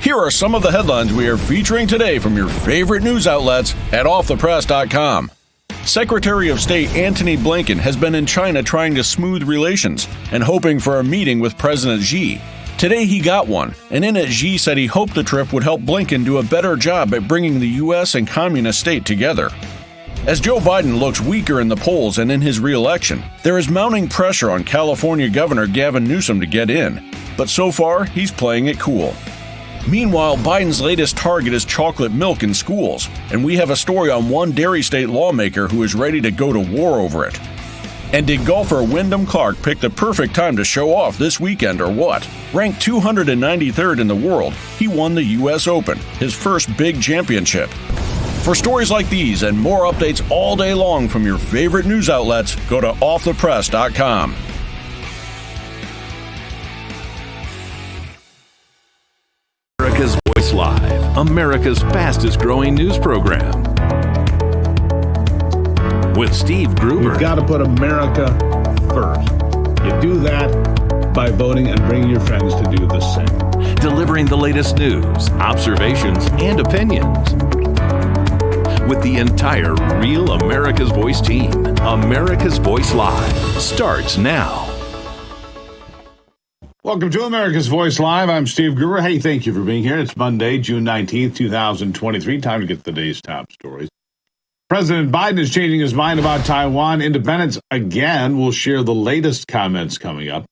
Here are some of the headlines we are featuring today from your favorite news outlets at offthepress.com. Secretary of State Antony Blinken has been in China trying to smooth relations and hoping for a meeting with President Xi. Today he got one, and in it Xi said he hoped the trip would help Blinken do a better job at bringing the U.S. and communist state together. As Joe Biden looks weaker in the polls and in his re-election, there is mounting pressure on California Governor Gavin Newsom to get in, but so far he's playing it cool. Meanwhile, Biden's latest target is chocolate milk in schools, and we have a story on one dairy state lawmaker who is ready to go to war over it. And did golfer Wyndham Clark pick the perfect time to show off this weekend or what? Ranked 293rd in the world, he won the U.S. Open, his first big championship. For stories like these and more updates all day long from your favorite news outlets, go to offthepress.com. America's Voice Live, America's fastest growing news program. With Steve Gruber. We've got to put America first. You do that by voting and bringing your friends to do the same. Delivering the latest news, observations, and opinions. With the entire Real America's Voice team, America's Voice Live starts now. Welcome to America's Voice Live. I'm Steve Gruber. Hey, thank you for being here. It's Monday, June 19th, 2023. Time to get to the day's top stories. President Biden is changing his mind about Taiwan independence again. We'll share the latest comments coming up.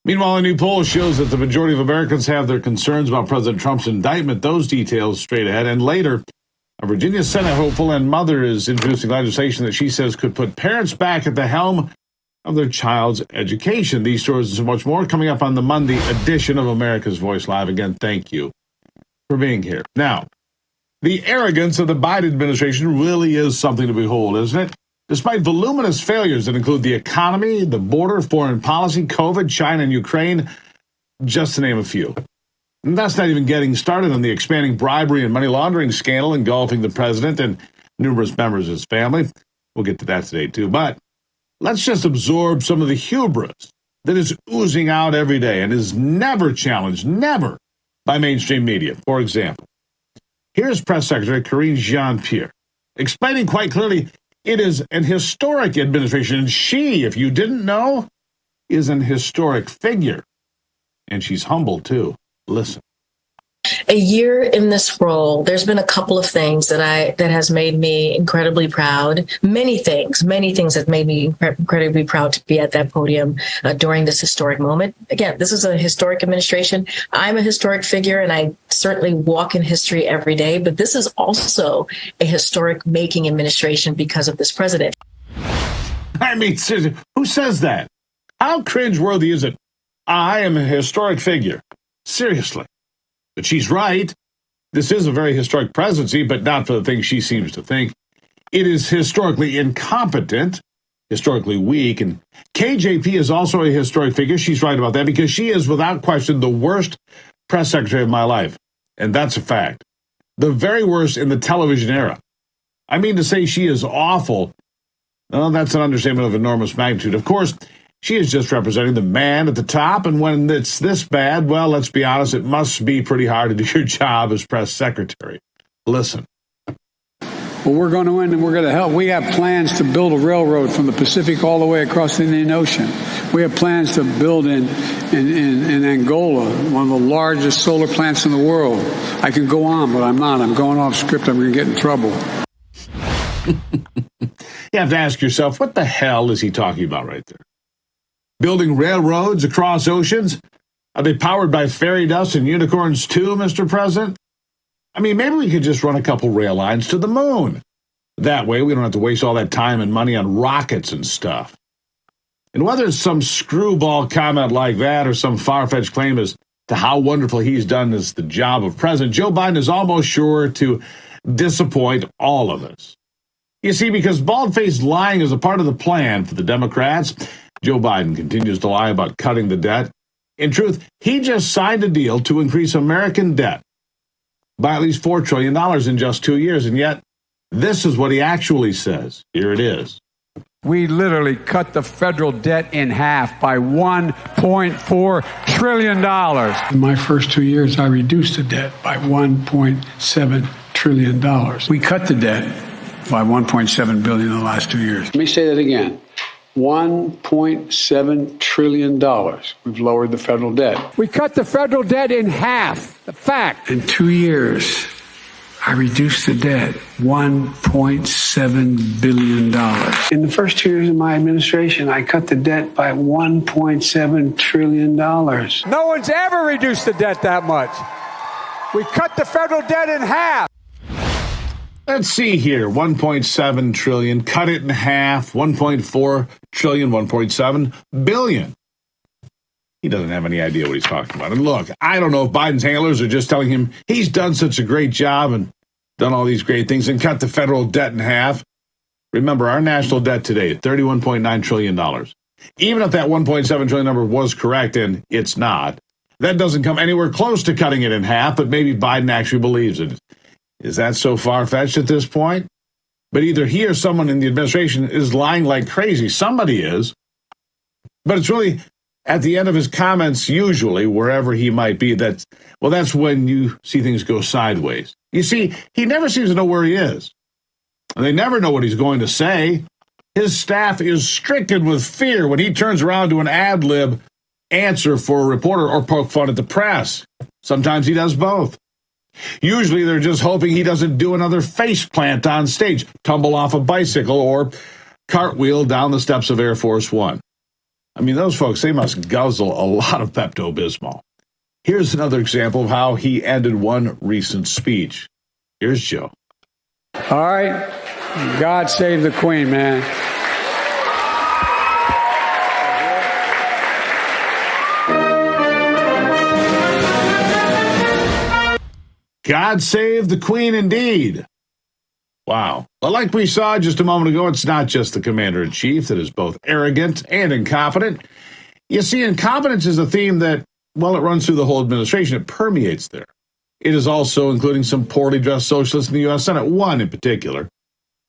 Meanwhile, a new poll shows that the majority of Americans have their concerns about President Trump's indictment. Those details straight ahead. And later, a Virginia Senate hopeful and mother is introducing legislation that she says could put parents back at the helm of their child's education. These stories and so much more coming up on the Monday edition of America's Voice Live. Again, thank you for being here. Now, the arrogance of the Biden administration really is something to behold, isn't it? Despite voluminous failures that include the economy, the border, foreign policy, COVID, China, and Ukraine, just to name a few. And that's not even getting started on the expanding bribery and money laundering scandal engulfing the president and numerous members of his family. We'll get to that today, too. But let's just absorb some of the hubris that is oozing out every day and is never challenged, never, by mainstream media. For example, here's Press Secretary Karine Jean-Pierre explaining quite clearly it is an historic administration, and she, if you didn't know, is an historic figure. And she's humble, too. Listen. A year in this role, there's been a couple of things that has made me incredibly proud. Many things that made me incredibly proud to be at that podium during this historic moment. Again, this is a historic administration. I'm a historic figure, and I certainly walk in history every day. But this is also a historic making administration because of this president. I mean, who says that? How cringeworthy is it? I am a historic figure. Seriously. But she's right. This is a very historic presidency, but not for the things she seems to think. It is historically incompetent, historically weak, and KJP is also a historic figure. She's right about that because she is, without question, the worst press secretary of my life. And that's a fact. The very worst in the television era. I mean, to say she is awful, well, that's an understatement of enormous magnitude. Of course, she is just representing the man at the top, and when it's this bad, well, let's be honest, it must be pretty hard to do your job as press secretary. Listen. Well, we're going to win, and we're going to help. We have plans to build a railroad from the Pacific all the way across the Indian Ocean. We have plans to build in Angola, one of the largest solar plants in the world. I can go on, but I'm not. I'm going off script. I'm going to get in trouble. You have to ask yourself, what the hell is he talking about right there? Building railroads across oceans? Are they powered by fairy dust and unicorns too, Mr. President? I mean, maybe we could just run a couple rail lines to the moon. That way, we don't have to waste all that time and money on rockets and stuff. And whether it's some screwball comment like that or some far-fetched claim as to how wonderful he's done as the job of president, Joe Biden is almost sure to disappoint all of us. You see, because bald-faced lying is a part of the plan for the Democrats, Joe Biden continues to lie about cutting the debt. In truth, he just signed a deal to increase American debt by at least $4 trillion in just 2 years. And yet, this is what he actually says. Here it is. We literally cut the federal debt in half by $1.4 trillion. In my first 2 years, I reduced the debt by $1.7 trillion. We cut the debt by $1.7 billion in the last 2 years. Let me say that again. $1.7 trillion. We've lowered the federal debt. We cut the federal debt in half. The fact. In 2 years, I reduced the debt $1.7 billion. In the first 2 years of my administration, I cut the debt by $1.7 trillion. No one's ever reduced the debt that much. We cut the federal debt in half. Let's see here. 1.7 trillion, cut it in half, 1.4 trillion, 1.7 billion. He doesn't have any idea what he's talking about. And look, I don't know if Biden's handlers are just telling him he's done such a great job and done all these great things and cut the federal debt in half. Remember, our national debt today, $31.9 trillion. Even if that 1.7 trillion number was correct, and it's not, that doesn't come anywhere close to cutting it in half, but maybe Biden actually believes it. Is that so far-fetched at this point? But either he or someone in the administration is lying like crazy. Somebody is. But it's really at the end of his comments, usually, wherever he might be, that's when you see things go sideways. You see, he never seems to know where he is. And they never know what he's going to say. His staff is stricken with fear when he turns around to an ad-lib answer for a reporter or poke fun at the press. Sometimes he does both. Usually they're just hoping he doesn't do another face plant on stage, tumble off a bicycle, or cartwheel down the steps of Air Force One. I mean, those folks, they must guzzle a lot of Pepto-Bismol. Here's another example of how he ended one recent speech. Here's Joe. All right. God save the Queen, man. God save the Queen indeed. Wow. But like we saw just a moment ago, it's not just the commander-in-chief that is both arrogant and incompetent. You see, incompetence is a theme that, well, it runs through the whole administration. It permeates there. It is also including some poorly dressed socialists in the U.S. Senate, one in particular.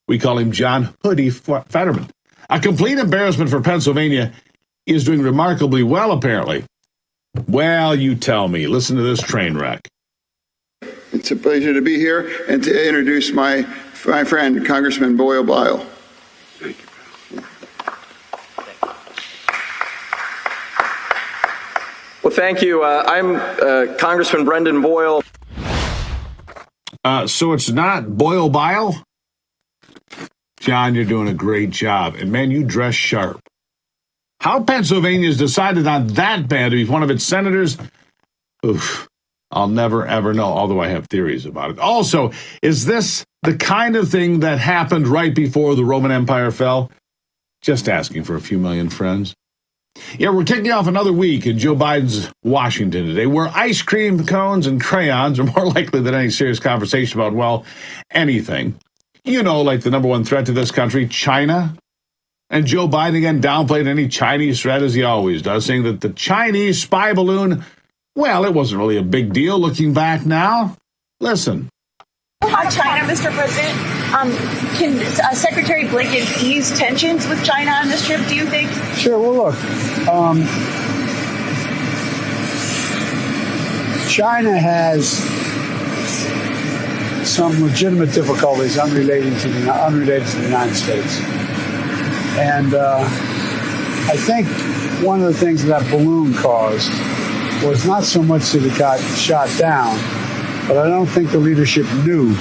We call him John Hoodie Fetterman. A complete embarrassment for Pennsylvania. He is doing remarkably well, apparently. Well, you tell me. Listen to this train wreck. It's a pleasure to be here and to introduce my friend, Congressman Boyle Bile. Thank you. Well, thank you. I'm Congressman Brendan Boyle. So it's not Boyle Bile? John, you're doing a great job. And man, you dress sharp. How Pennsylvania's decided on that man to be one of its senators? Oof. I'll never, ever know, although I have theories about it. Also, is this the kind of thing that happened right before the Roman Empire fell? Just asking for a few million friends. Yeah, we're kicking off another week in Joe Biden's Washington today, where ice cream cones and crayons are more likely than any serious conversation about, well, anything. You know, like the number one threat to this country, China. And Joe Biden again downplayed any Chinese threat, as he always does, saying that the Chinese spy balloon, well, it wasn't really a big deal looking back now. Listen. On China, Mr. President, can Secretary Blinken ease tensions with China on this trip, do you think? Sure. Well, look, China has some legitimate difficulties unrelated to the United States. And I think one of the things that balloon caused was not so much that it got shot down, but I don't think the leadership knew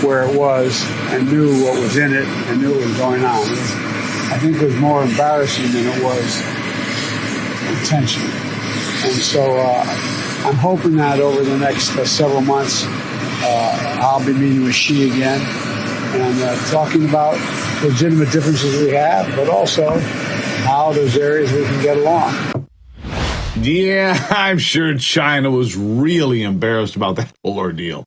where it was and knew what was in it and knew what was going on. I think it was more embarrassing than it was intentional. And so I'm hoping that over the next several months, I'll be meeting with Xi again and talking about legitimate differences we have, but also how there's areas we can get along. Yeah, I'm sure China was really embarrassed about that whole ordeal.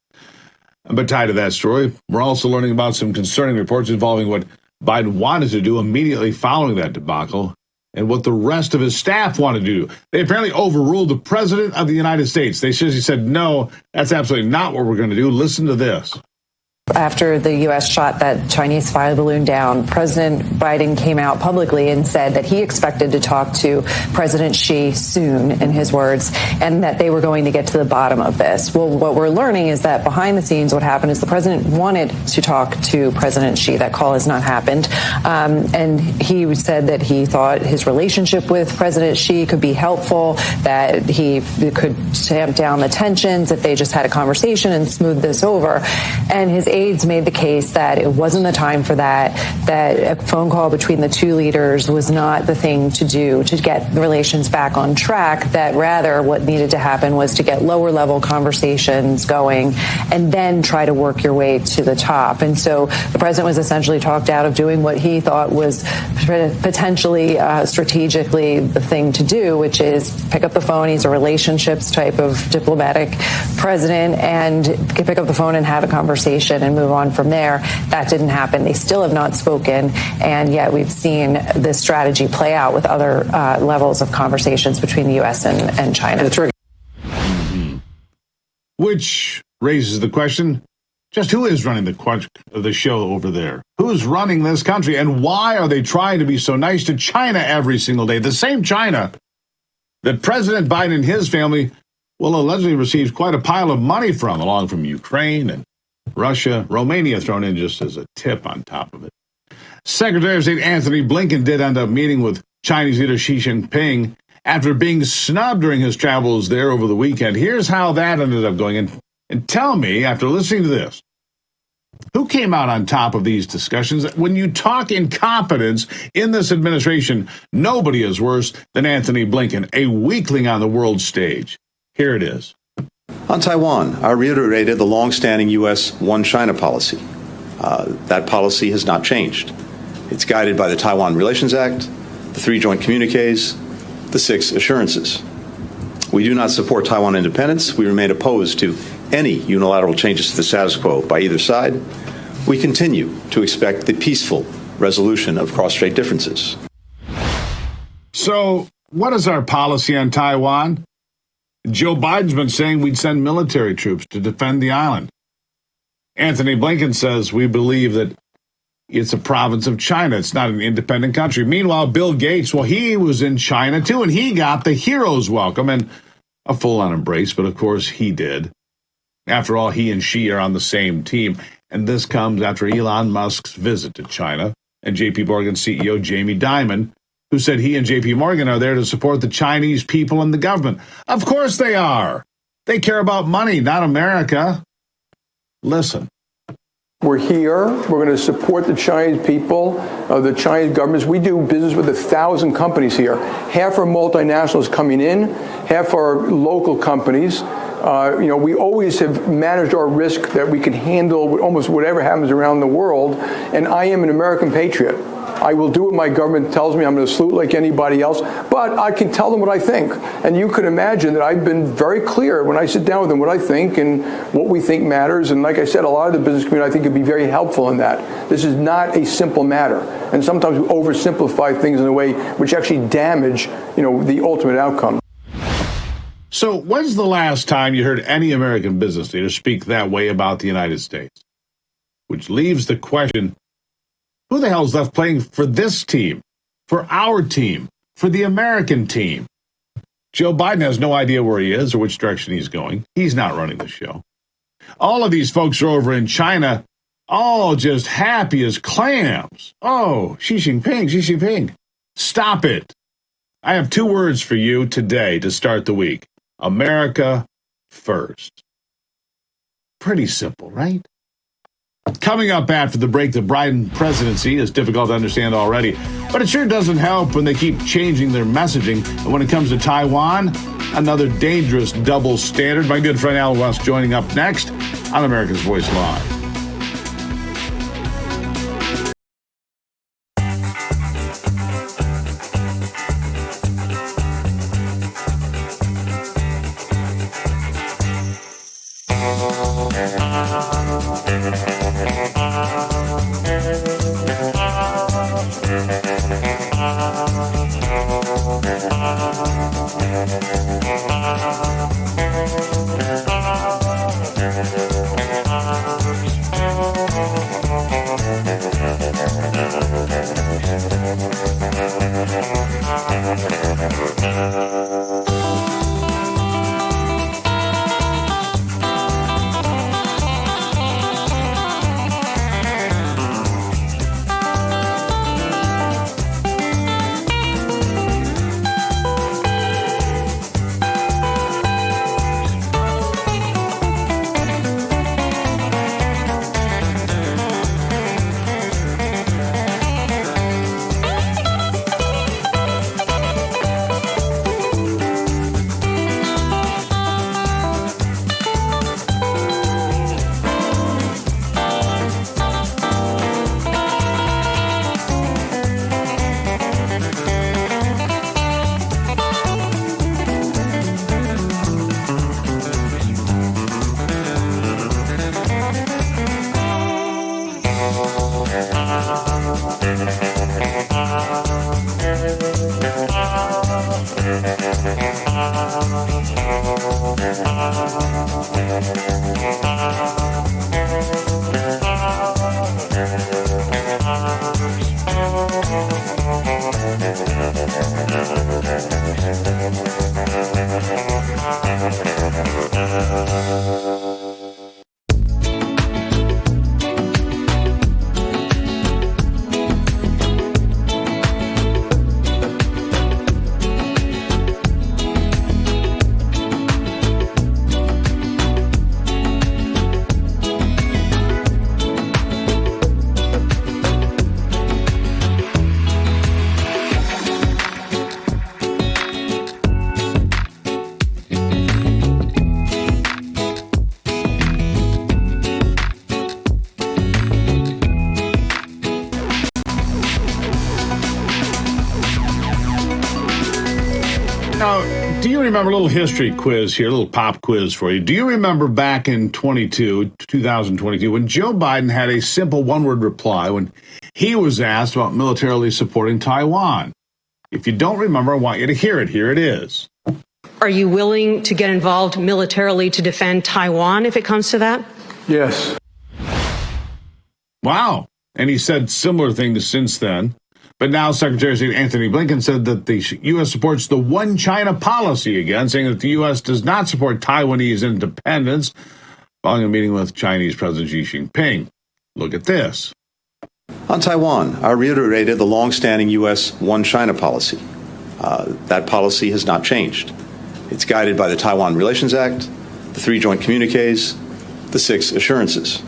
But tied to that story, we're also learning about some concerning reports involving what Biden wanted to do immediately following that debacle and what the rest of his staff wanted to do. They apparently overruled the president of the United States. They seriously said, no, that's absolutely not what we're going to do. Listen to this. After the U.S. shot that Chinese spy balloon down, President Biden came out publicly and said that he expected to talk to President Xi soon, in his words, and that they were going to get to the bottom of this. Well, what we're learning is that behind the scenes, what happened is the president wanted to talk to President Xi. That call has not happened. And he said that he thought his relationship with President Xi could be helpful, that he could tamp down the tensions if they just had a conversation and smooth this over. And his aides made the case that it wasn't the time for that a phone call between the two leaders was not the thing to do to get relations back on track, that rather what needed to happen was to get lower level conversations going and then try to work your way to the top. And so the president was essentially talked out of doing what he thought was potentially strategically the thing to do, which is pick up the phone. He's a relationships type of diplomatic president, and pick up the phone and have a conversation and move on from there. That didn't happen. They still have not spoken, and yet we've seen this strategy play out with other levels of conversations between the U.S. and China. That's right. Which raises the question, just who is running the show over there? Who's running this country, and why are they trying to be so nice to China every single day? The same China that President Biden and his family will allegedly receive quite a pile of money from, along from Ukraine and Russia, Romania thrown in just as a tip on top of it. Secretary of State Anthony Blinken did end up meeting with Chinese leader Xi Jinping after being snubbed during his travels there over the weekend. Here's how that ended up going. And tell me, after listening to this, who came out on top of these discussions? When you talk incompetence in this administration, nobody is worse than Anthony Blinken, a weakling on the world stage. Here it is. On Taiwan, I reiterated the long-standing U.S. One China policy. That policy has not changed. It's guided by the Taiwan Relations Act, the 3 joint communiques, the 6 assurances. We do not support Taiwan independence. We remain opposed to any unilateral changes to the status quo by either side. We continue to expect the peaceful resolution of cross-strait differences. So, what is our policy on Taiwan? Joe Biden's been saying we'd send military troops to defend the island. Anthony Blinken says we believe that it's a province of China. It's not an independent country. Meanwhile, Bill Gates, well, he was in China too, and he got the hero's welcome and a full-on embrace, but of course he did. After all, he and Xi are on the same team, and this comes after Elon Musk's visit to China and J.P. Morgan CEO Jamie Dimon, who said he and J.P. Morgan are there to support the Chinese people and the government. Of course they are. They care about money, not America. Listen. We're here. We're going to support the Chinese people, the Chinese governments. We do business with 1,000 companies here. Half are multinationals coming in, half are local companies. We always have managed our risk that we can handle almost whatever happens around the world. And I am an American patriot. I will do what my government tells me. I'm going to salute like anybody else, but I can tell them what I think. And you could imagine that I've been very clear when I sit down with them what I think and what we think matters. And like I said, a lot of the business community I think could be very helpful in that. This is not a simple matter. And sometimes we oversimplify things in a way which actually damage, the ultimate outcome. So when's the last time you heard any American business leader speak that way about the United States? Which leaves the question, who the hell's left playing for this team, for our team, for the American team? Joe Biden has no idea where he is or which direction he's going. He's not running the show. All of these folks are over in China, all just happy as clams. Oh, Xi Jinping, Xi Jinping. Stop it. I have 2 words for you today to start the week. America first. Pretty simple, right? Coming up after the break, the Biden presidency is difficult to understand already, but it sure doesn't help when they keep changing their messaging. And when it comes to Taiwan, another dangerous double standard. My good friend Al West joining up next on America's Voice Live. Now, do you remember a little history quiz here, a little pop quiz for you? Do you remember back in 2022, when Joe Biden had a simple one-word reply when he was asked about militarily supporting Taiwan? If you don't remember, I want you to hear it. Here it is. Are you willing to get involved militarily to defend Taiwan if it comes to that? Yes. Wow. And he said similar things since then. But now Secretary of State Anthony Blinken said that the U.S. supports the one China policy again, saying that the U.S. does not support Taiwanese independence, following a meeting with Chinese President Xi Jinping. Look at this. On Taiwan, I reiterated the longstanding U.S. one China policy. That policy has not changed. It's guided by the Taiwan Relations Act, the 3 joint communiques, the 6 assurances.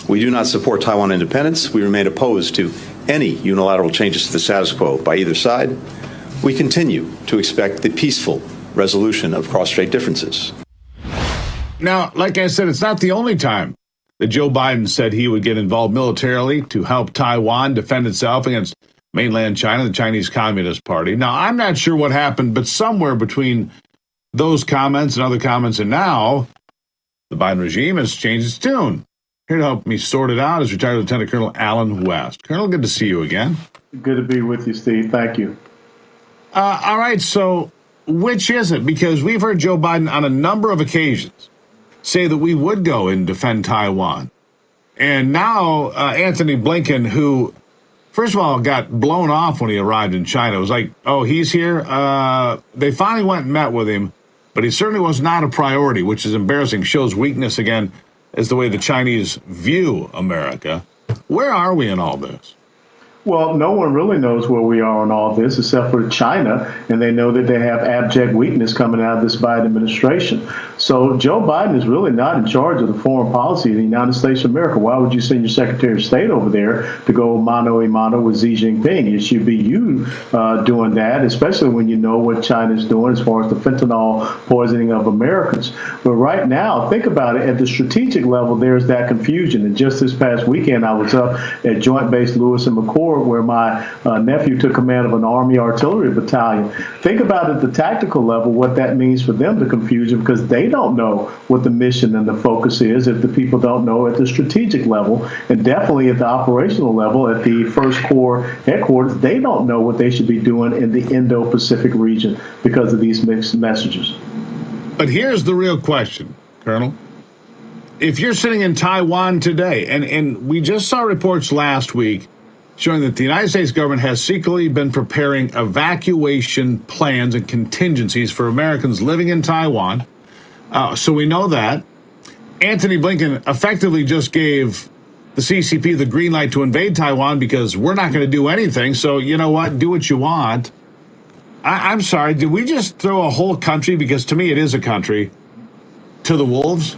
We do not support Taiwan independence. We remain opposed to any unilateral changes to the status quo by either side. We continue to expect the peaceful resolution of cross-strait differences. Now, like I said, it's not the only time that Joe Biden said he would get involved militarily to help Taiwan defend itself against mainland China, the Chinese Communist Party. Now, I'm not sure what happened, but somewhere between those comments and other comments and now, the Biden regime has changed its tune. Here to help me sort it out is retired Lieutenant Colonel Alan West. Colonel, good to see you again. Good to be with you, Steve. Thank you. All right, so which is it? Because we've heard Joe Biden on a number of occasions say that we would go and defend Taiwan. And now Anthony Blinken, who, first of all, got blown off when he arrived in China. It was like, oh, he's here. They finally went and met with him, but he certainly was not a priority, which is embarrassing, shows weakness again as the way the Chinese view America. Where are we in all this? Well, no one really knows where we are on all this except for China, and they know that they have abject weakness coming out of this Biden administration. So Joe Biden is really not in charge of the foreign policy of the United States of America. Why would you send your Secretary of State over there to go mano a mano with Xi Jinping? It should be you doing that, especially when you know what China's doing as far as the fentanyl poisoning of Americans. But right now, think about it, at the strategic level, there's that confusion. And just this past weekend, I was up at Joint Base Lewis and McChord, where my nephew took command of an Army artillery battalion. Think about at the tactical level what that means for them, the confusion, because they don't know what the mission and the focus is if the people don't know at the strategic level, and definitely at the operational level at the First Corps headquarters, they don't know what they should be doing in the Indo-Pacific region because of these mixed messages. But here's the real question, Colonel. If you're sitting in Taiwan today, and we just saw reports last week showing that the United States government has secretly been preparing evacuation plans and contingencies for Americans living in Taiwan. So we know that. Anthony Blinken effectively just gave the CCP the green light to invade Taiwan because we're not going to do anything. So you know what? Do what you want. I'm sorry. Did we just throw a whole country, because to me it is a country, to the wolves?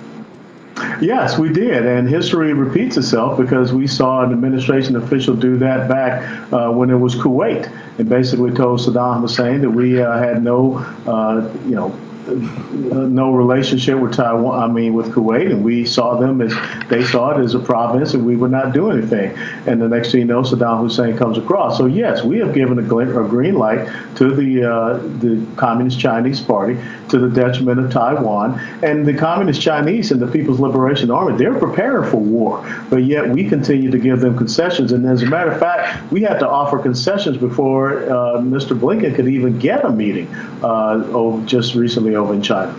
Yes, we did. And history repeats itself because we saw an administration official do that back when it was Kuwait, and basically told Saddam Hussein that we had no relationship with Taiwan, with Kuwait, and we saw them as, they saw it as a province, and we would not do anything. And the next thing you know, Saddam Hussein comes across. So yes, we have given a green light to the Communist Chinese Party to the detriment of Taiwan. And the Communist Chinese and the People's Liberation Army, they're preparing for war, but yet we continue to give them concessions. And as a matter of fact, we had to offer concessions before Mr. Blinken could even get a meeting just recently over in China.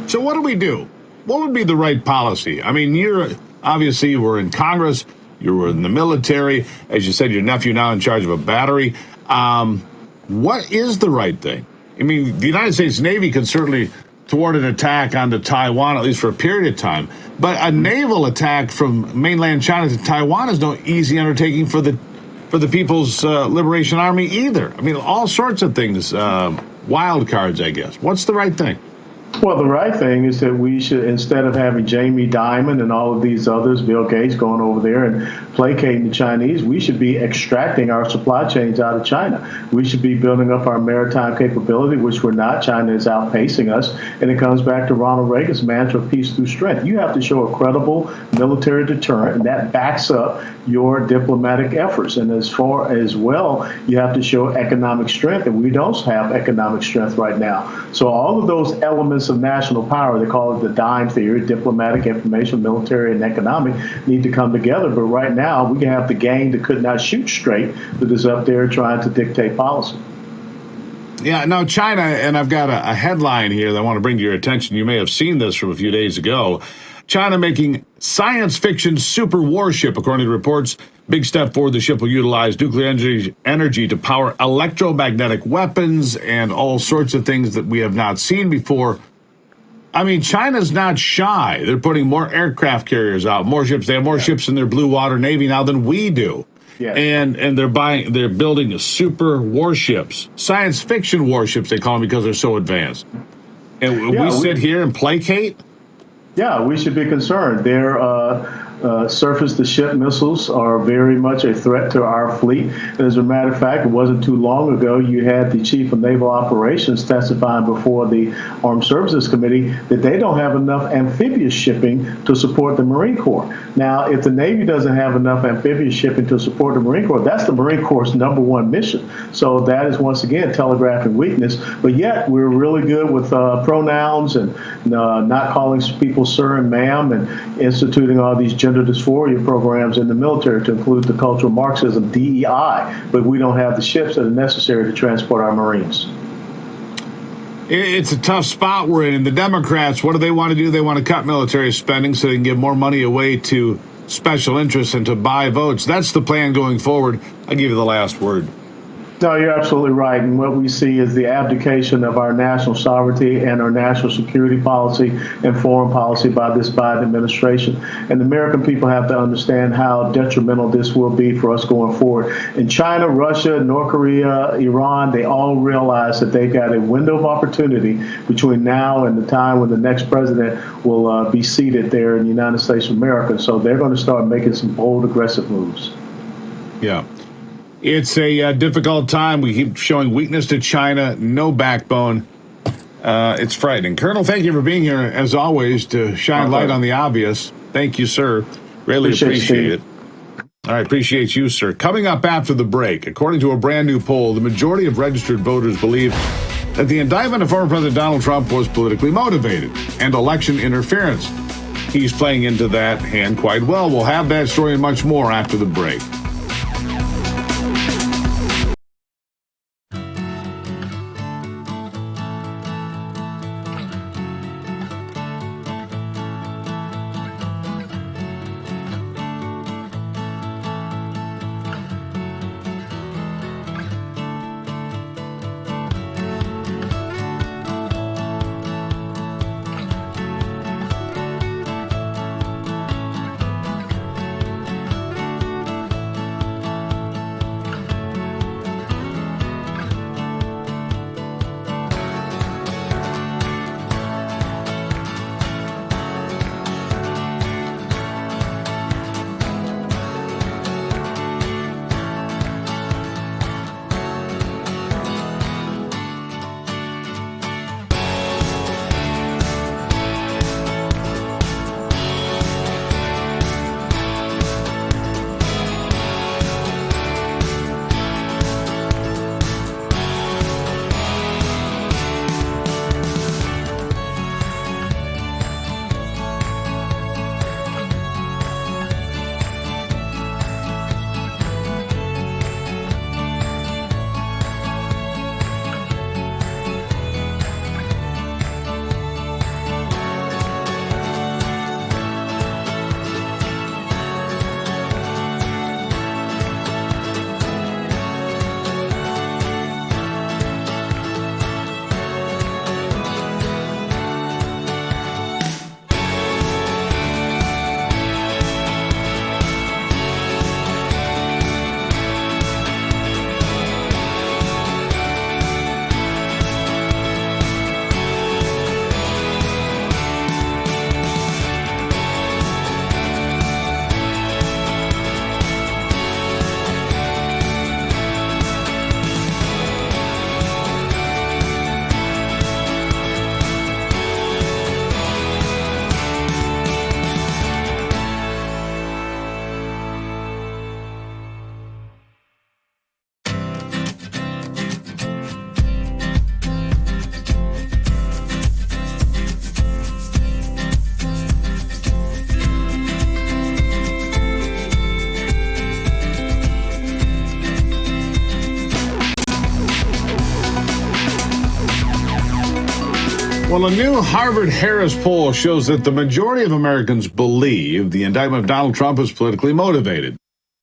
So what do we do? What would be the right policy? I mean, you were in Congress, you were in the military. As you said, your nephew now in charge of a battery. what is the right thing? I mean, the United States Navy can certainly thwart an attack onto Taiwan, at least for a period of time. But a naval attack from mainland China to Taiwan is no easy undertaking for the People's Liberation Army either. I mean, all sorts of things, wild cards, I guess. What's the right thing? Well, the right thing is that we should, instead of having Jamie Dimon and all of these others, Bill Gates, going over there and placating the Chinese, we should be extracting our supply chains out of China. We should be building up our maritime capability, which we're not. China is outpacing us. And it comes back to Ronald Reagan's mantra of peace through strength. You have to show a credible military deterrent, and that backs up your diplomatic efforts. And as far as well, you have to show economic strength, and we don't have economic strength right now. So all of those elements of national power, they call it the DIME theory, diplomatic, information, military, and economic, need to come together. But right now, we have the gang that could not shoot straight that is up there trying to dictate policy. Yeah, now China, and I've got a headline here that I want to bring to your attention. You may have seen this from a few days ago. China making science fiction super warship, according to reports. Big step forward. The ship will utilize nuclear energy to power electromagnetic weapons and all sorts of things that we have not seen before. I mean, China's not shy. They're putting more aircraft carriers out, more ships. They have more ships in their blue water navy now than we do. Yes. And they're building super warships, science fiction warships, they call them, because they're so advanced. And we sit here and placate? Yeah, we should be concerned. Their surface-to-ship missiles are very much a threat to our fleet. And as a matter of fact, it wasn't too long ago you had the Chief of Naval Operations testifying before the Armed Services Committee that they don't have enough amphibious shipping to support the Marine Corps. Now, if the Navy doesn't have enough amphibious shipping to support the Marine Corps, that's the Marine Corps' #1 mission. So that is, once again, telegraphing weakness. But yet, we're really good with pronouns and not calling people sir and ma'am, and instituting all these gender dysphoria programs in the military to include the cultural Marxism, DEI. But we don't have the ships that are necessary to transport our Marines. It's a tough spot we're in. And the Democrats, what do they want to do? They want to cut military spending so they can give more money away to special interests and to buy votes. That's the plan going forward. I'll give you the last word. No, you're absolutely right. And what we see is the abdication of our national sovereignty and our national security policy and foreign policy by this Biden administration. And the American people have to understand how detrimental this will be for us going forward. And China, Russia, North Korea, Iran, they all realize that they've got a window of opportunity between now and the time when the next president will be seated there in the United States of America. So they're going to start making some bold, aggressive moves. Yeah. It's a difficult time. We keep showing weakness to China, no backbone. It's frightening. Colonel, thank you for being here, as always, to shine light on the obvious. Thank you, sir. Really appreciate it. All right, appreciate you, sir. Coming up after the break, according to a brand new poll, the majority of registered voters believe that the indictment of former President Donald Trump was politically motivated and election interference. He's playing into that hand quite well. We'll have that story and much more after the break. Well, a new Harvard-Harris poll shows that the majority of Americans believe the indictment of Donald Trump is politically motivated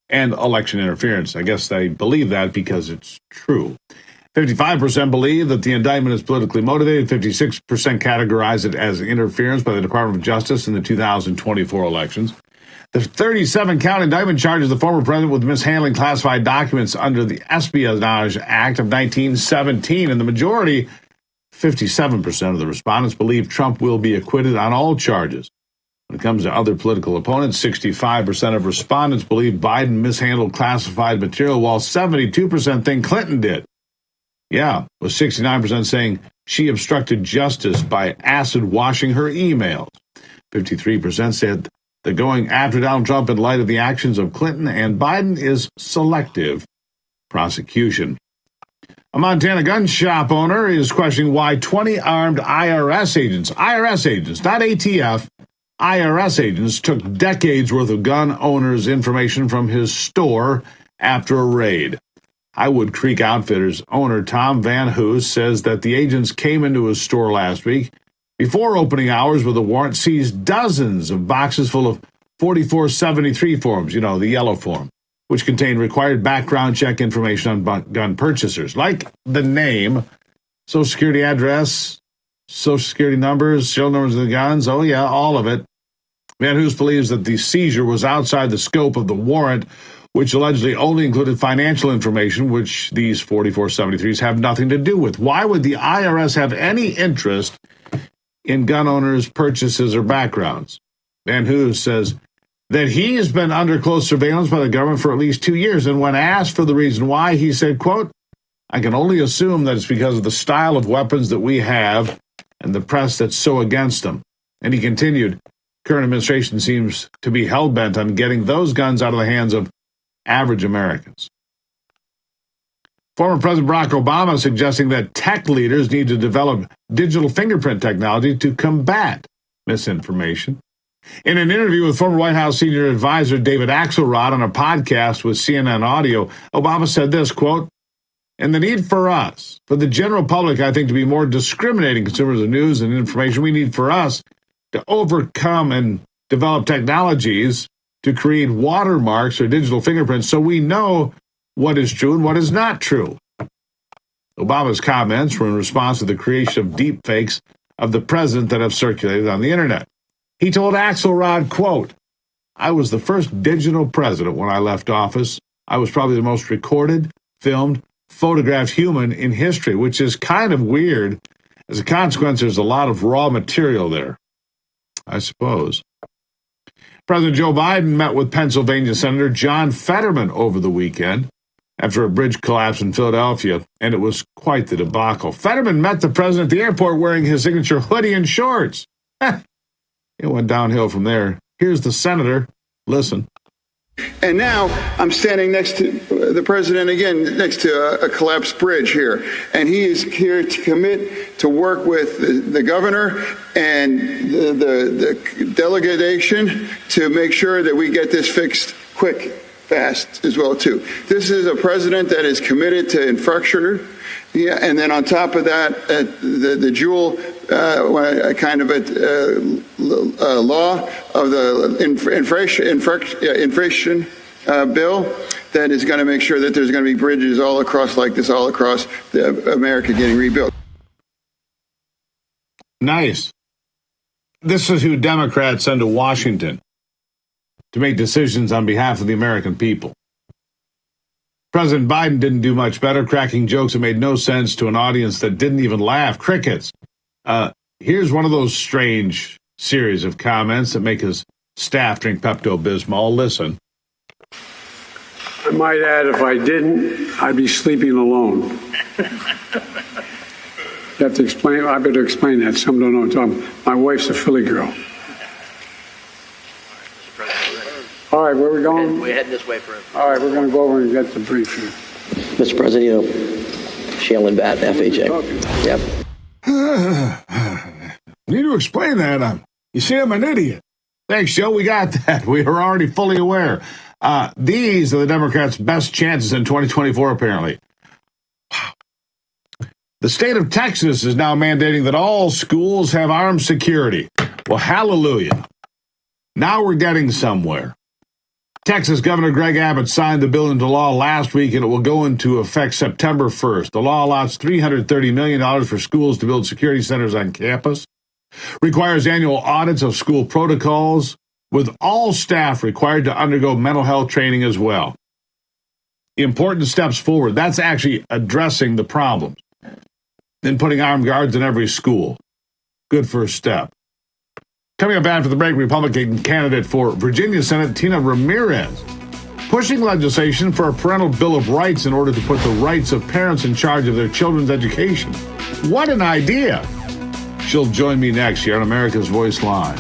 and election interference. I guess they believe that because it's true. 55% believe that the indictment is politically motivated. 56% categorize it as interference by the Department of Justice in the 2024 elections. The 37-count indictment charges the former president with mishandling classified documents under the Espionage Act of 1917, and the majority, 57% of the respondents, believe Trump will be acquitted on all charges. When it comes to other political opponents, 65% of respondents believe Biden mishandled classified material, while 72% think Clinton did. Yeah, with 69% saying she obstructed justice by acid washing her emails. 53% said that going after Donald Trump in light of the actions of Clinton and Biden is selective prosecution. A Montana gun shop owner is questioning why 20 armed IRS agents, not ATF, IRS agents took decades worth of gun owners' information from his store after a raid. Highwood Creek Outfitters owner Tom Van Hoos says that the agents came into his store last week before opening hours with a warrant, seized dozens of boxes full of 4473 forms, the yellow form, which contain required background check information on gun purchasers, like the name, Social Security address, Social Security numbers, serial numbers of the guns. Oh, yeah, all of it. Van Hoos believes that the seizure was outside the scope of the warrant, which allegedly only included financial information, which these 4473s have nothing to do with. Why would the IRS have any interest in gun owners' purchases or backgrounds? Van Hoos says that he has been under close surveillance by the government for at least 2 years, and when asked for the reason why, he said, quote, "I can only assume that it's because of the style of weapons that we have and the press that's so against them." And he continued, current administration seems to be hell-bent on getting those guns out of the hands of average Americans. Former President Barack Obama suggesting that tech leaders need to develop digital fingerprint technology to combat misinformation. In an interview with former White House senior advisor David Axelrod on a podcast with CNN Audio, Obama said this, quote, "And the need for us, for the general public, I think, to be more discriminating consumers of news and information, we need for us to overcome and develop technologies to create watermarks or digital fingerprints so we know what is true and what is not true." Obama's comments were in response to the creation of deep fakes of the president that have circulated on the internet. He told Axelrod, quote, "I was the first digital president when I left office. I was probably the most recorded, filmed, photographed human in history," which is kind of weird. As a consequence, there's a lot of raw material there, I suppose. President Joe Biden met with Pennsylvania Senator John Fetterman over the weekend after a bridge collapse in Philadelphia, and it was quite the debacle. Fetterman met the president at the airport wearing his signature hoodie and shorts. It went downhill from there. Here's the senator. Listen. And now I'm standing next to the president again, next to a collapsed bridge here. And he is here to commit to work with the governor and the delegation to make sure that we get this fixed quick, fast as well, too. This is a president that is committed to infrastructure. Yeah, and then on top of that, the dual kind of a law of the inflation bill that is going to make sure that there's going to be bridges all across like this, all across America getting rebuilt. Nice. This is who Democrats send to Washington to make decisions on behalf of the American people. President Biden didn't do much better, cracking jokes that made no sense to an audience that didn't even laugh. Crickets. Here's one of those strange series of comments that make his staff drink Pepto-Bismol. Listen. I might add, if I didn't, I'd be sleeping alone. You have to explain. I better explain that. Some don't know what I'm talking about. My wife's a Philly girl. All right, where are we going? We're heading this way for him. All right, we're going to go over and get the briefing. Mr. President, Shailen Bat, FHA. Okay. Yep. Need to explain that. You see, I'm an idiot. Thanks, Joe. We got that. We were already fully aware. These are the Democrats' best chances in 2024, apparently. Wow. The state of Texas is now mandating that all schools have armed security. Well, hallelujah. Now we're getting somewhere. Texas Governor Greg Abbott signed the bill into law last week, and it will go into effect September 1st. The law allows $330 million for schools to build security centers on campus, requires annual audits of school protocols, with all staff required to undergo mental health training as well. Important steps forward. That's actually addressing the problem. Then putting armed guards in every school. Good first step. Coming up after the break, Republican candidate for Virginia Senate, Tina Ramirez, pushing legislation for a parental bill of rights in order to put the rights of parents in charge of their children's education. What an idea! She'll join me next here on America's Voice Live.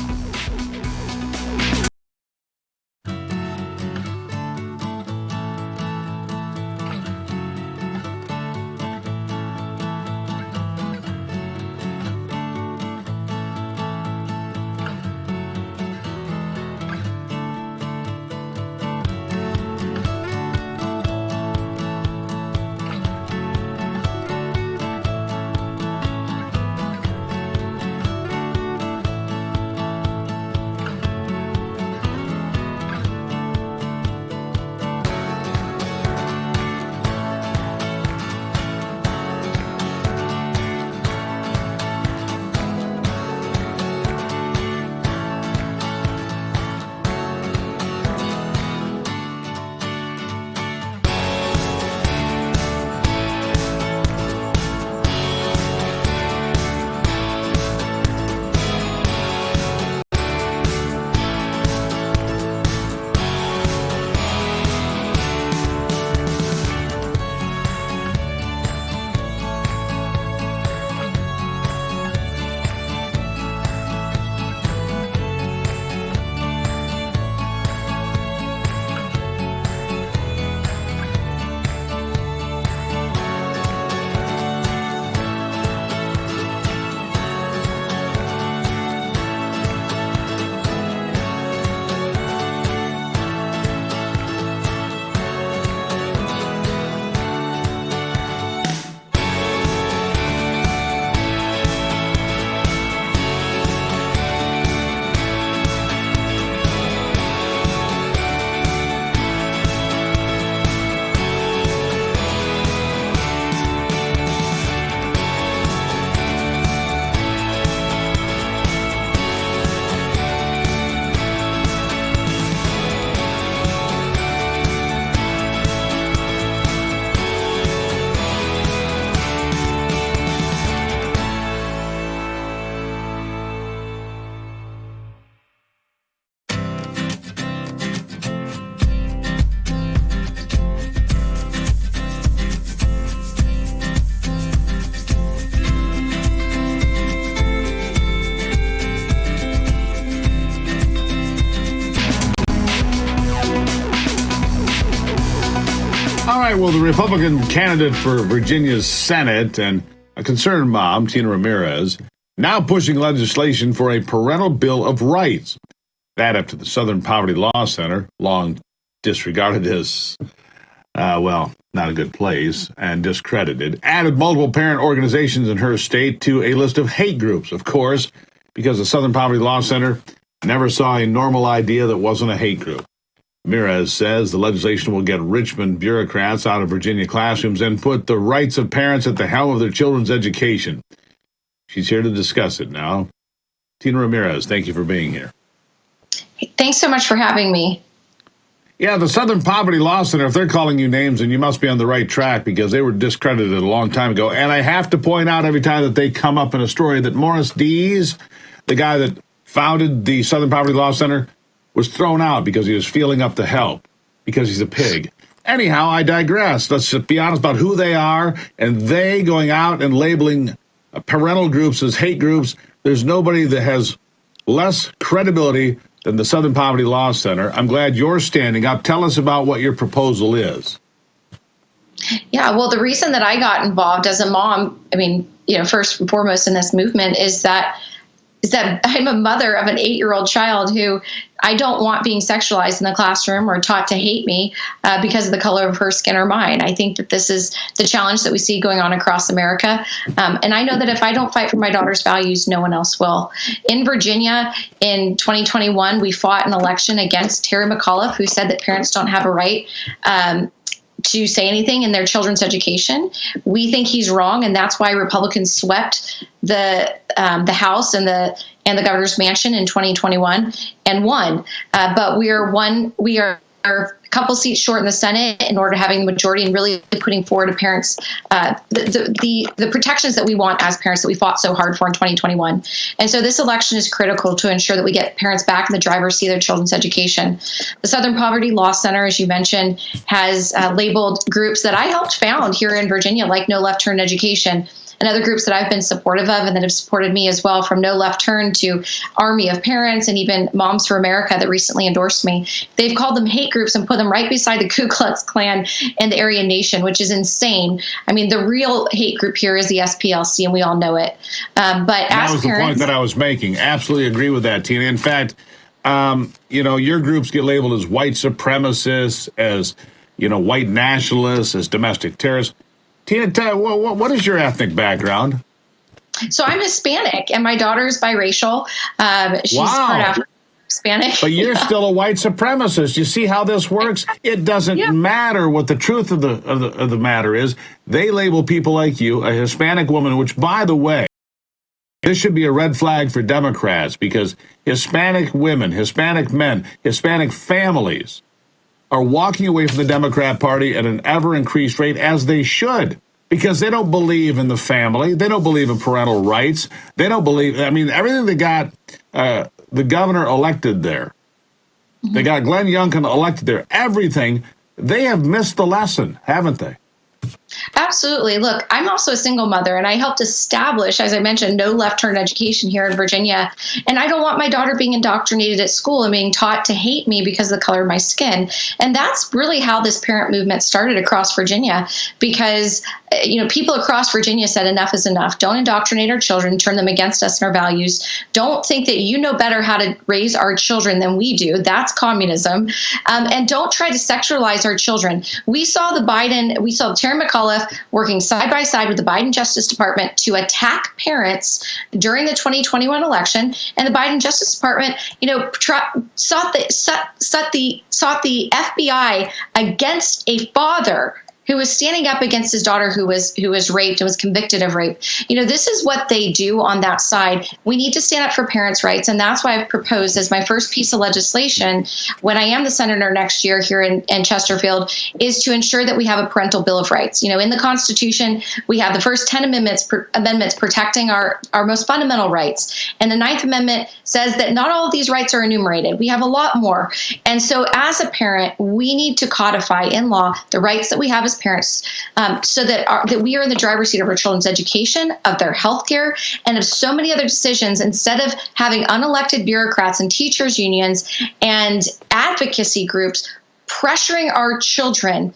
All right, well, the Republican candidate for Virginia's Senate and a concerned mom, Tina Ramirez, now pushing legislation for a parental bill of rights. That after the Southern Poverty Law Center, long disregarded as, not a good place, and discredited, added multiple parent organizations in her state to a list of hate groups, of course, because the Southern Poverty Law Center never saw a normal idea that wasn't a hate group. Ramirez says the legislation will get Richmond bureaucrats out of Virginia classrooms and put the rights of parents at the helm of their children's education. She's here to discuss it now. Tina Ramirez, thank you for being here. Thanks so much for having me. Yeah, the Southern Poverty Law Center, if they're calling you names, then you must be on the right track because they were discredited a long time ago. And I have to point out every time that they come up in a story that Morris Dees, the guy that founded the Southern Poverty Law Center, was thrown out because he was feeling up to help, because he's a pig. Anyhow, I digress. Let's just be honest about who they are, and they going out and labeling parental groups as hate groups. There's nobody that has less credibility than the Southern Poverty Law Center. I'm glad you're standing up. Tell us about what your proposal is. Yeah, well, the reason that I got involved as a mom, first and foremost in this movement is that is that I'm a mother of an 8-year-old child who I don't want being sexualized in the classroom or taught to hate me because of the color of her skin or mine. I think that this is the challenge that we see going on across America. And I know that if I don't fight for my daughter's values, no one else will. In Virginia, in 2021, we fought an election against Terry McAuliffe, who said that parents don't have a right to say anything in their children's education. We think he's wrong, and that's why Republicans swept the House and the governor's mansion in 2021 and won. But we are a couple seats short in the Senate in order to having the majority and really putting forward to parents the protections that we want as parents that we fought so hard for in 2021. And so this election is critical to ensure that we get parents back in the driver's seat of their children's education. The Southern Poverty Law Center, as you mentioned, has labeled groups that I helped found here in Virginia, like No Left Turn Education, and other groups that I've been supportive of and that have supported me as well, from No Left Turn to Army of Parents and even Moms for America that recently endorsed me. They've called them hate groups and put them right beside the Ku Klux Klan and the Aryan Nation, which is insane. I mean, the real hate group here is the SPLC, and we all know it. But that was the point that I was making. Absolutely agree with that, Tina. In fact, your groups get labeled as white supremacists, as, white nationalists, as domestic terrorists. Tina, what is your ethnic background? So I'm Hispanic, and my daughter's biracial. She's part African Hispanic. But you're still a white supremacist. You see how this works? It doesn't matter what the truth of the matter is. They label people like you, a Hispanic woman, which, by the way, this should be a red flag for Democrats, because Hispanic women, Hispanic men, Hispanic families are walking away from the Democrat Party at an ever-increased rate, as they should, because they don't believe in the family. They don't believe in parental rights. They don't believe, everything they got the governor elected there. Mm-hmm. They got Glenn Youngkin elected there. Everything. They have missed the lesson, haven't they? Absolutely. Look, I'm also a single mother, and I helped establish, as I mentioned, No Left Turn education here in Virginia. And I don't want my daughter being indoctrinated at school and being taught to hate me because of the color of my skin. And that's really how this parent movement started across Virginia, because people across Virginia said enough is enough. Don't indoctrinate our children, turn them against us and our values. Don't think that you know better how to raise our children than we do. That's communism. And don't try to sexualize our children. We saw Terry McAuliffe working side by side with the Biden Justice Department to attack parents during the 2021 election. And the Biden Justice Department, sought the FBI against a father who was standing up against his daughter who was raped and was convicted of rape. This is what they do on that side. We need to stand up for parents' rights, and that's why I've proposed as my first piece of legislation when I am the senator next year here in Chesterfield, is to ensure that we have a parental bill of rights. In the Constitution, we have the first 10 amendments protecting our most fundamental rights, and the 9th Amendment says that not all of these rights are enumerated. We have a lot more, and so as a parent, we need to codify in law the rights that we have as parents, so that we are in the driver's seat of our children's education, of their health care, and of so many other decisions, instead of having unelected bureaucrats and teachers unions and advocacy groups pressuring our children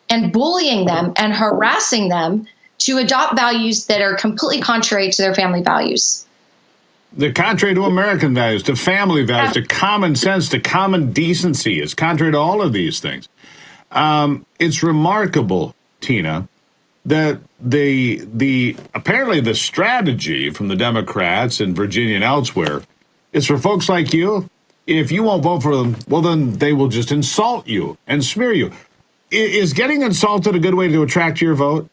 and bullying them and harassing them to adopt values that are completely contrary to their family values. They're contrary to American values, to family values, to common sense, to common decency. It's contrary to all of these things. It's remarkable, Tina, that apparently the strategy from the Democrats in Virginia and elsewhere is for folks like you. If you won't vote for them, well, then they will just insult you and smear you. Is getting insulted a good way to attract your vote?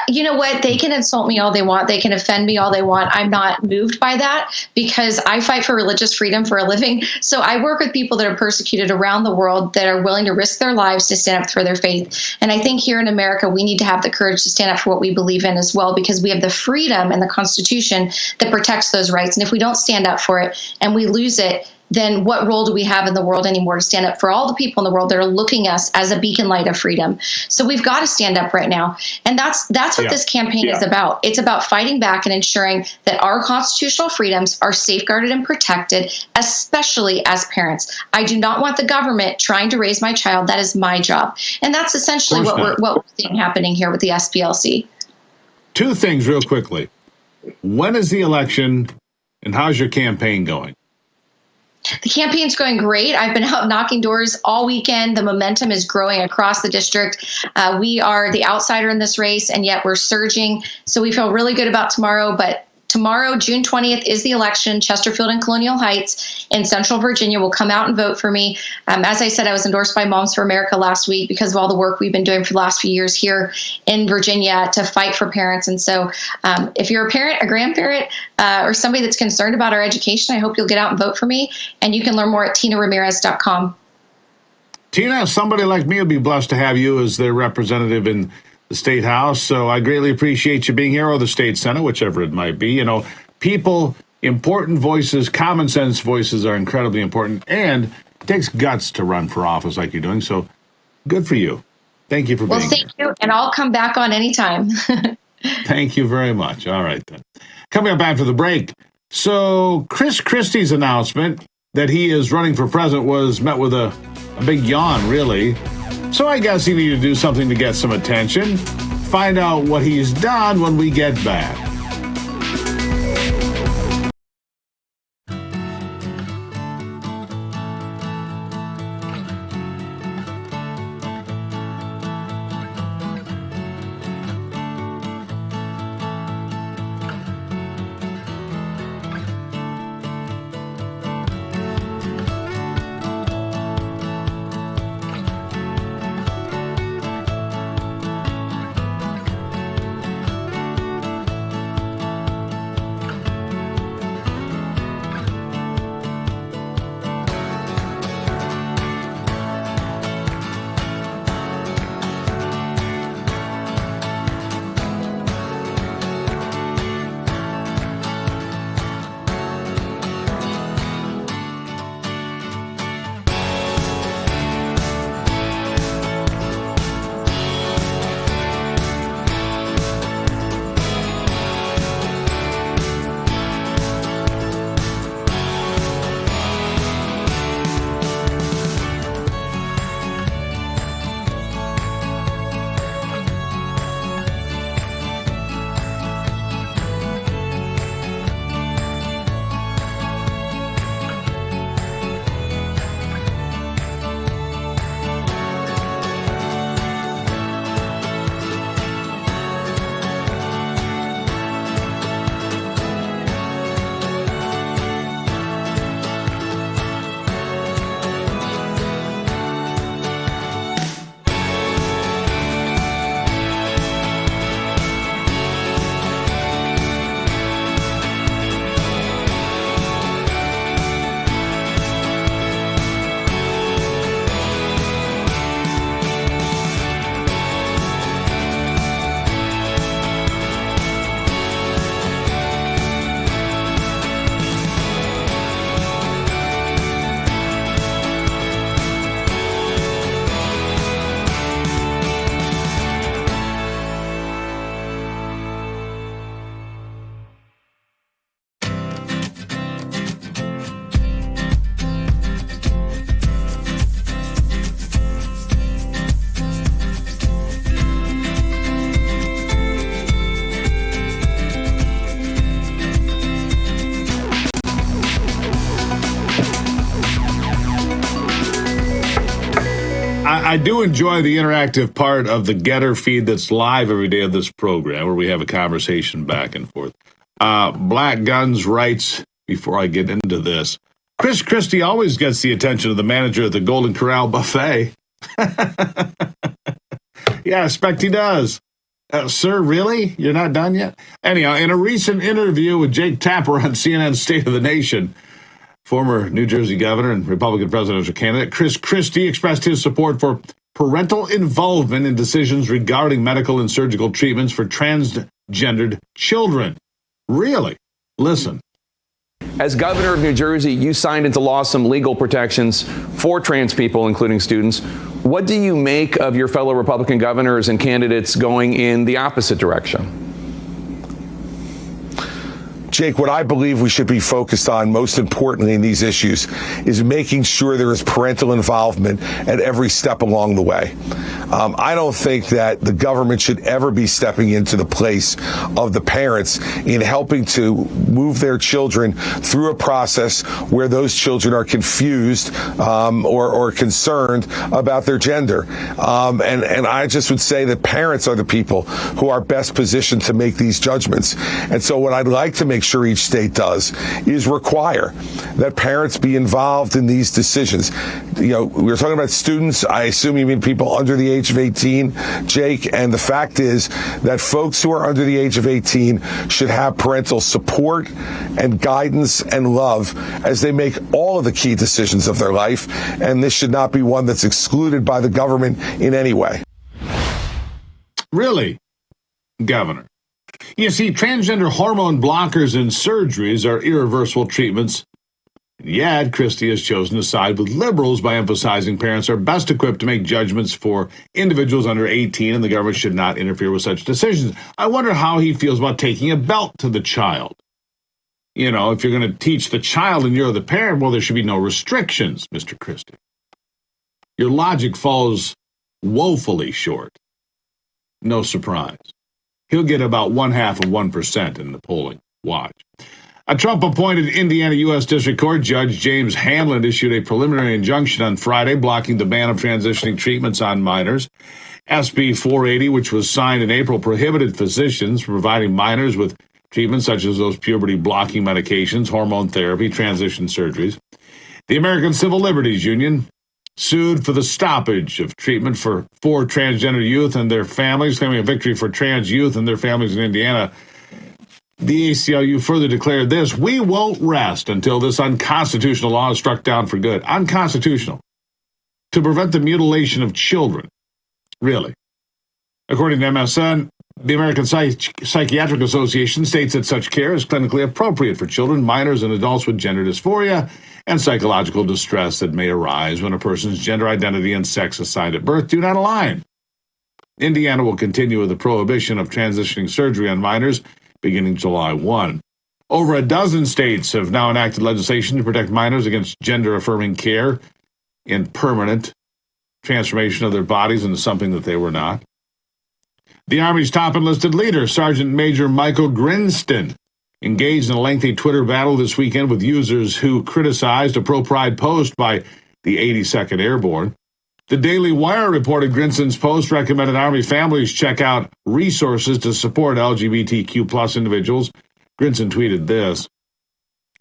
You know what? They can insult me all they want. They can offend me all they want. I'm not moved by that, because I fight for religious freedom for a living. So I work with people that are persecuted around the world that are willing to risk their lives to stand up for their faith. And I think here in America, we need to have the courage to stand up for what we believe in as well, because we have the freedom and the Constitution that protects those rights. And if we don't stand up for it and we lose it, then what role do we have in the world anymore to stand up for all the people in the world that are looking at us as a beacon light of freedom? So we've got to stand up right now. And that's what this campaign is about. It's about fighting back and ensuring that our constitutional freedoms are safeguarded and protected, especially as parents. I do not want the government trying to raise my child. That is my job. And that's essentially what we're seeing happening here with the SPLC. Two things real quickly. When is the election, and how's your campaign going? The campaign's going great. I've been out knocking doors all weekend. The momentum is growing across the district. We are the outsider in this race, and yet we're surging. So we feel really good about tomorrow. But tomorrow, June 20th, is the election. Chesterfield and Colonial Heights in Central Virginia will come out and vote for me. As I said, I was endorsed by Moms for America last week because of all the work we've been doing for the last few years here in Virginia to fight for parents. And so if you're a parent, a grandparent, or somebody that's concerned about our education, I hope you'll get out and vote for me. And you can learn more at tinaramirez.com. Tina, somebody like me will be blessed to have you as their representative in the State House. So I greatly appreciate you being here, or the State Senate, whichever it might be. You know, people, important voices, common sense voices are incredibly important, and it takes guts to run for office like you're doing. So good for you. Thank you for being here. Well, thank you, and I'll come back on anytime. Thank you very much. All right, then. Coming up after the break. So Chris Christie's announcement that he is running for president was met with a big yawn, really. So I guess he needed to do something to get some attention. Find out what he's done when we get back. I do enjoy the interactive part of the Getter feed that's live every day of this program, where we have a conversation back and forth. Black Guns writes, before I get into this, Chris Christie always gets the attention of the manager at the Golden Corral Buffet. Yeah, I expect he does. Sir, really? You're not done yet? Anyhow, in a recent interview with Jake Tapper on CNN's State of the Nation, former New Jersey governor and Republican presidential candidate Chris Christie expressed his support for parental involvement in decisions regarding medical and surgical treatments for transgendered children. Really? Listen. As governor of New Jersey, you signed into law some legal protections for trans people, including students. What do you make of your fellow Republican governors and candidates going in the opposite direction? Jake, what I believe we should be focused on most importantly in these issues is making sure there is parental involvement at every step along the way. I don't think that the government should ever be stepping into the place of the parents in helping to move their children through a process where those children are confused or concerned about their gender. And I just would say that parents are the people who are best positioned to make these judgments. And so what I'd like to make sure each state does is require that parents be involved in these decisions. You know, we're talking about students. I assume you mean people under the age of 18, Jake. And the fact is that folks who are under the age of 18 should have parental support and guidance and love as they make all of the key decisions of their life. And this should not be one that's excluded by the government in any way. Really, Governor? You see, transgender hormone blockers and surgeries are irreversible treatments. And yet, Christie has chosen to side with liberals by emphasizing parents are best equipped to make judgments for individuals under 18, and the government should not interfere with such decisions. I wonder how he feels about taking a belt to the child. You know, if you're going to teach the child and you're the parent, well, there should be no restrictions, Mr. Christie. Your logic falls woefully short. No surprise. He'll get about 0.5% in the polling. Watch. A Trump-appointed Indiana U.S. District Court Judge James Hamlin issued a preliminary injunction on Friday blocking the ban of transitioning treatments on minors. SB 480, which was signed in April, prohibited physicians from providing minors with treatments such as those puberty-blocking medications, hormone therapy, transition surgeries. The American Civil Liberties Union sued for the stoppage of treatment for transgender youth and their families, claiming a victory for trans youth and their families in Indiana. The ACLU further declared this: we won't rest until this unconstitutional law is struck down for good. Unconstitutional. To prevent the mutilation of children. Really. According to MSN, the American Psychiatric Association states that such care is clinically appropriate for children, minors, and adults with gender dysphoria and psychological distress that may arise when a person's gender identity and sex assigned at birth do not align. Indiana will continue with the prohibition of transitioning surgery on minors beginning July 1. Over a dozen states have now enacted legislation to protect minors against gender-affirming care and permanent transformation of their bodies into something that they were not. The Army's top enlisted leader, Sergeant Major Michael Grinston, engaged in a lengthy Twitter battle this weekend with users who criticized a pro-pride post by the 82nd Airborne. The Daily Wire reported Grinston's post recommended Army families check out resources to support LGBTQ plus individuals. Grinston tweeted this: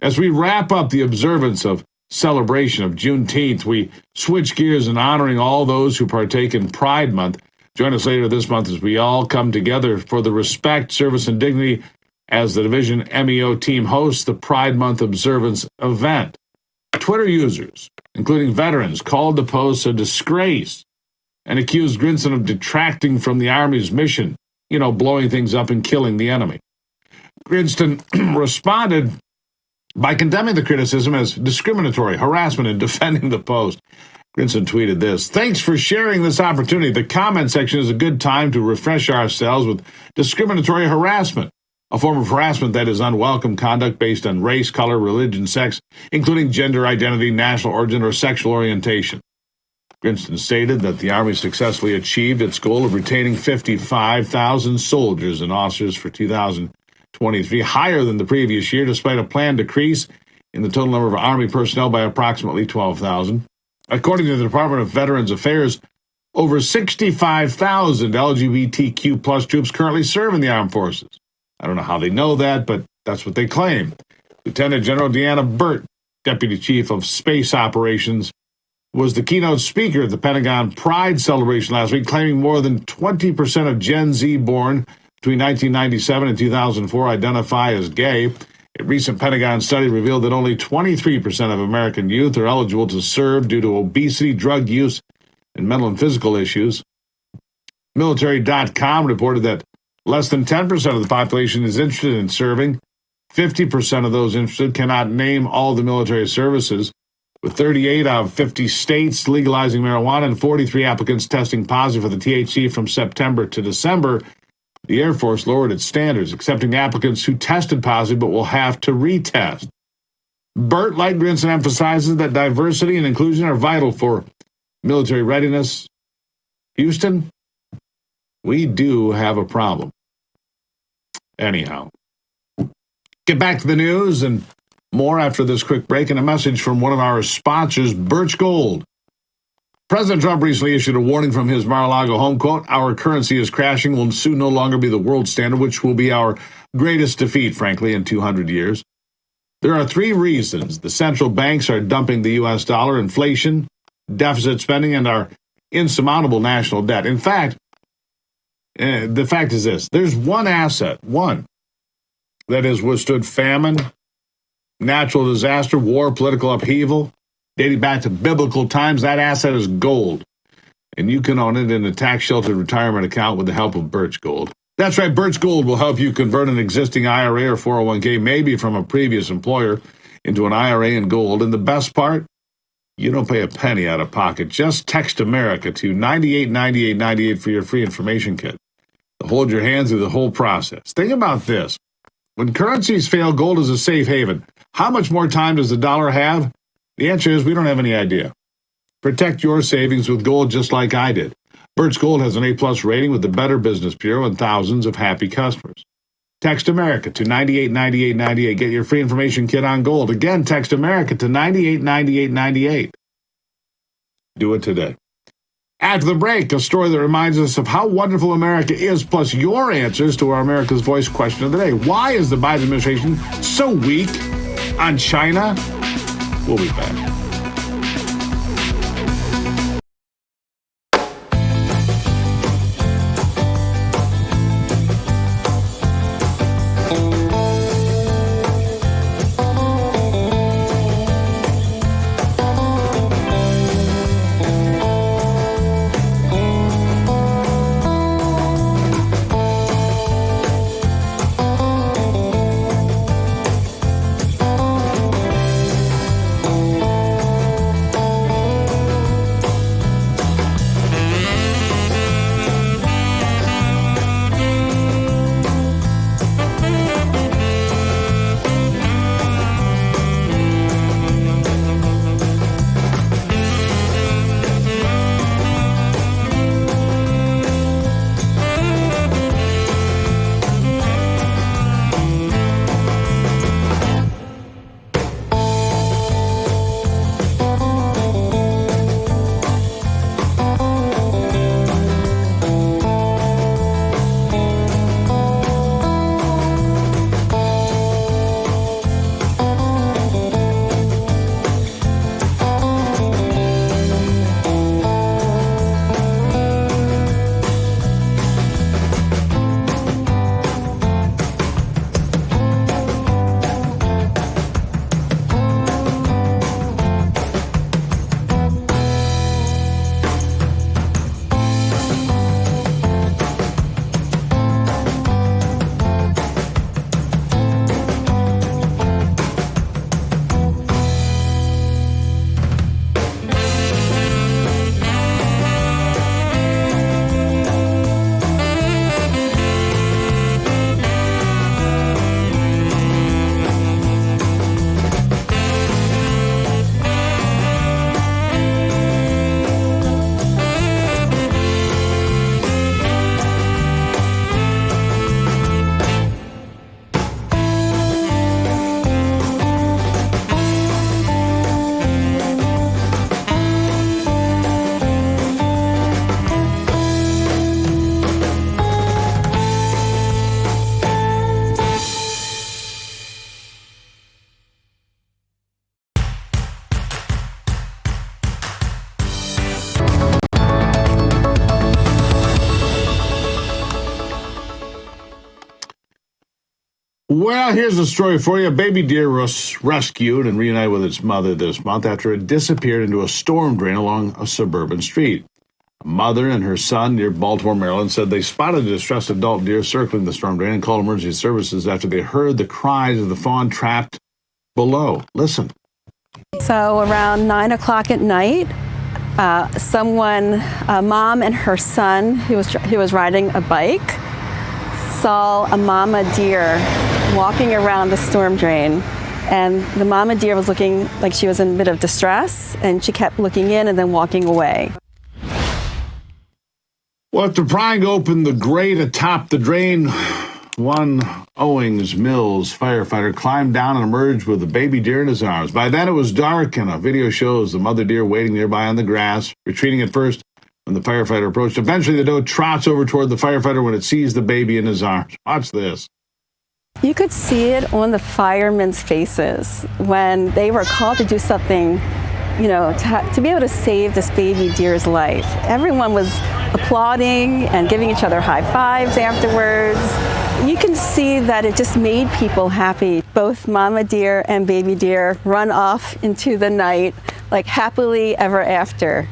as we wrap up the observance of celebration of Juneteenth, we switch gears in honoring all those who partake in Pride Month. Join us later this month as we all come together for the respect, service, and dignity as the Division MEO team hosts the Pride Month observance event. Twitter users, including veterans, called the post a disgrace and accused Grinston of detracting from the Army's mission, blowing things up and killing the enemy. Grinston responded by condemning the criticism as discriminatory, harassment, and defending the post. Grinston tweeted this: thanks for sharing this opportunity. The comment section is a good time to refresh ourselves with discriminatory harassment, a form of harassment that is unwelcome conduct based on race, color, religion, sex, including gender identity, national origin, or sexual orientation. Grinston stated that the Army successfully achieved its goal of retaining 55,000 soldiers and officers for 2023, higher than the previous year, despite a planned decrease in the total number of Army personnel by approximately 12,000. According to the Department of Veterans Affairs, over 65,000 LGBTQ plus troops currently serve in the armed forces. I don't know how they know that, but that's what they claim. Lieutenant General Deanna Burt, Deputy Chief of Space Operations, was the keynote speaker at the Pentagon Pride celebration last week, claiming more than 20% of Gen Z born between 1997 and 2004 identify as gay. A recent Pentagon study revealed that only 23% of American youth are eligible to serve due to obesity, drug use, and mental and physical issues. Military.com reported that less than 10% of the population is interested in serving. 50% of those interested cannot name all the military services, with 38 out of 50 states legalizing marijuana and 43 applicants testing positive for the THC from September to December. The Air Force lowered its standards, accepting applicants who tested positive but will have to retest. Burt Lightgrenson emphasizes that diversity and inclusion are vital for military readiness. Houston, we do have a problem. Anyhow, get back to the news and more after this quick break and a message from one of our sponsors, Birch Gold. President Trump recently issued a warning from his Mar-a-Lago home, quote, "Our currency is crashing, will soon no longer be the world standard, which will be our greatest defeat, frankly, in 200 years. There are three reasons the central banks are dumping the U.S. dollar: inflation, deficit spending, and our insurmountable national debt. In fact, the fact is this: there's one asset, that has withstood famine, natural disaster, war, political upheaval, dating back to biblical times. That asset is gold, and you can own it in a tax-sheltered retirement account with the help of Birch Gold. That's right, Birch Gold will help you convert an existing IRA or 401k, maybe from a previous employer, into an IRA in gold. And the best part, you don't pay a penny out of pocket. Just text America to 989898 for your free information kit. They'll hold your hand through the whole process. Think about this. When currencies fail, gold is a safe haven. How much more time does the dollar have? The answer is we don't have any idea. Protect your savings with gold just like I did. Birch Gold has an A+ rating with the Better Business Bureau and thousands of happy customers. Text America to 989898. Get your free information kit on gold. Again, text America to 989898. Do it today. After the break, a story that reminds us of how wonderful America is, plus your answers to our America's Voice question of the day. Why is the Biden administration so weak on China? We'll be back. Well, here's the story for you. A baby deer was rescued and reunited with its mother this month after it disappeared into a storm drain along a suburban street. A mother and her son near Baltimore, Maryland, said they spotted a distressed adult deer circling the storm drain and called emergency services after they heard the cries of the fawn trapped below. Listen. So around 9 o'clock at night, a mom and her son, he was riding a bike, saw a mama deer walking around the storm drain. And the mama deer was looking like she was in a bit of distress, and she kept looking in and then walking away. Well, after prying open the grate atop the drain, one Owings Mills firefighter climbed down and emerged with a baby deer in his arms. By then it was dark, and a video shows the mother deer waiting nearby on the grass, retreating at first when the firefighter approached. Eventually, the doe trots over toward the firefighter when it sees the baby in his arms. Watch this. You could see it on the firemen's faces when they were called to do something, to be able to save this baby deer's life. Everyone was applauding and giving each other high fives afterwards. You can see that it just made people happy. Both mama deer and baby deer run off into the night like happily ever after.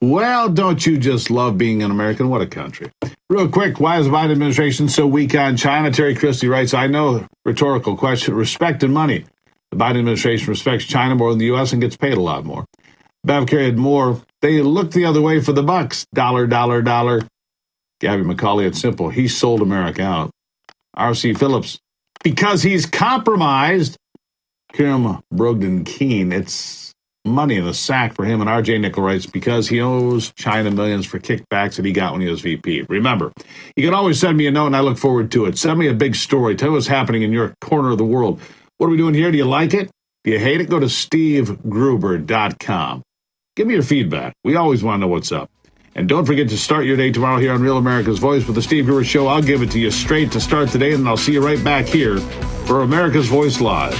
Well, don't you just love being an American? What a country. Real quick, why is the Biden administration so weak on China? Terry Christie writes, I know, rhetorical question, respect and money. The Biden administration respects China more than the U.S. and gets paid a lot more. Bev carried more. They look the other way for the bucks. Dollar, dollar, dollar. Gabby McCauley, it's simple. He sold America out. R.C. Phillips, because he's compromised. Kim Brogdon-Keene, it's money in the sack for him. And R.J. Nickel writes, because he owes China millions for kickbacks that he got when he was VP. Remember, you can always send me a note, and I look forward to it. Send me a big story. Tell me what's happening in your corner of the world. What are we doing here? Do you like it? Do you hate it? Go to stevegruber.com. Give me your feedback. We always want to know what's up. And don't forget to start your day tomorrow here on Real America's Voice with the Steve Gruber Show. I'll give it to you straight to start today, and I'll see you right back here for America's Voice Live.